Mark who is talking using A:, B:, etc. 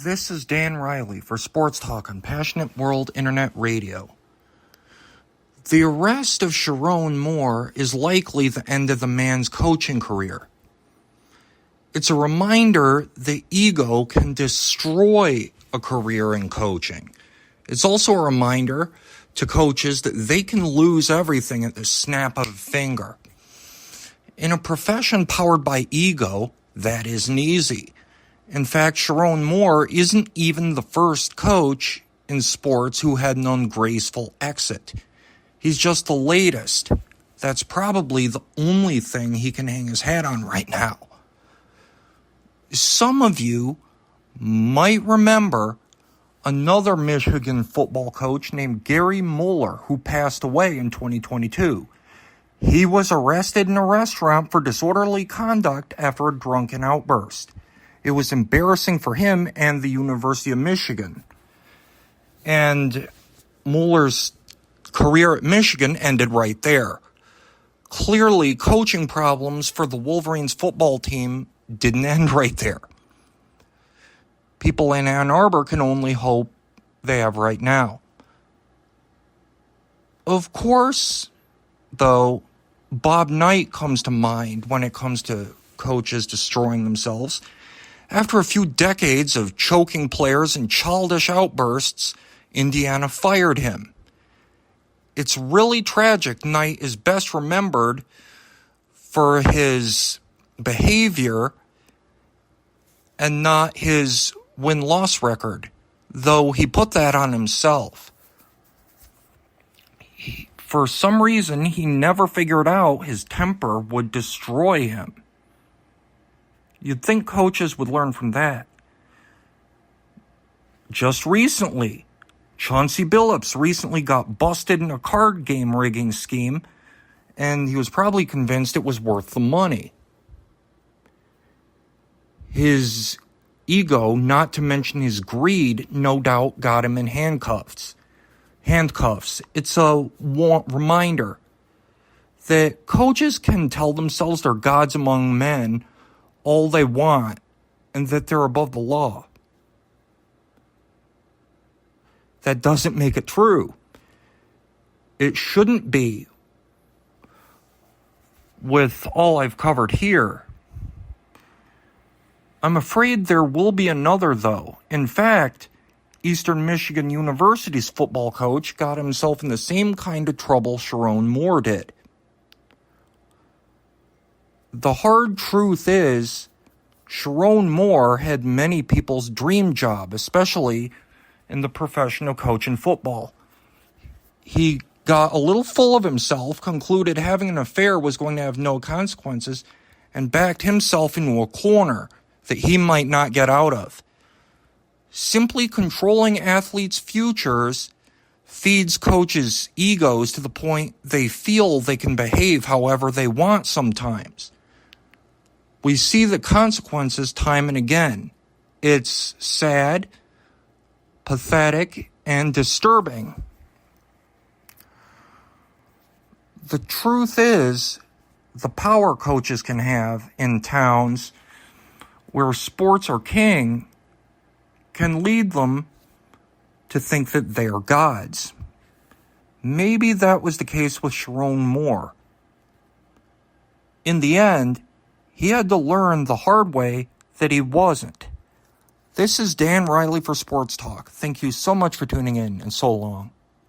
A: This is Dan Riley for Sports Talk on Passionate World Internet Radio. The arrest of Sherrone Moore is likely the end of the man's coaching career. It's a reminder that ego can destroy a career in coaching. It's also a reminder to coaches that they can lose everything at the snap of a finger. In a profession powered by ego, that isn't easy. In fact, Sherrone Moore isn't even the first coach in sports who had an ungraceful exit. He's just the latest. That's probably the only thing he can hang his hat on right now. Some of you might remember another Michigan football coach named Gary Moeller who passed away in 2022. He was arrested in a restaurant for disorderly conduct after a drunken outburst. It was embarrassing for him and the University of Michigan. And Moeller's career at Michigan ended right there. Clearly, coaching problems for the Wolverines football team didn't end right there. People in Ann Arbor can only hope they have right now. Of course, though, Bob Knight comes to mind when it comes to coaches destroying themselves. After a few decades of choking players and childish outbursts, Indiana fired him. It's really tragic. Knight is best remembered for his behavior and not his win-loss record, though he put that on himself. For some reason, he never figured out his temper would destroy him. You'd think coaches would learn from that. Just recently, Chauncey Billups recently got busted in a card game rigging scheme, and he was probably convinced it was worth the money. His ego, not to mention his greed, no doubt got him in handcuffs. It's a reminder that coaches can tell themselves they're gods among men all they want, and that they're above the law. That doesn't make it true. It shouldn't be. With all I've covered here, I'm afraid there will be another, though. In fact, Eastern Michigan University's football coach got himself in the same kind of trouble Sherrone Moore did. The hard truth is, Sherrone Moore had many people's dream job, especially in the profession of coaching football. He got a little full of himself, concluded having an affair was going to have no consequences, and backed himself into a corner that he might not get out of. Simply controlling athletes' futures feeds coaches' egos to the point they feel they can behave however they want sometimes. We see the consequences time and again. It's sad, pathetic, and disturbing. The truth is, the power coaches can have in towns where sports are king can lead them to think that they are gods. Maybe that was the case with Sherrone Moore. In the end, he had to learn the hard way that he wasn't. This is Dan Riley for Sports Talk. Thank you so much for tuning in, and so long.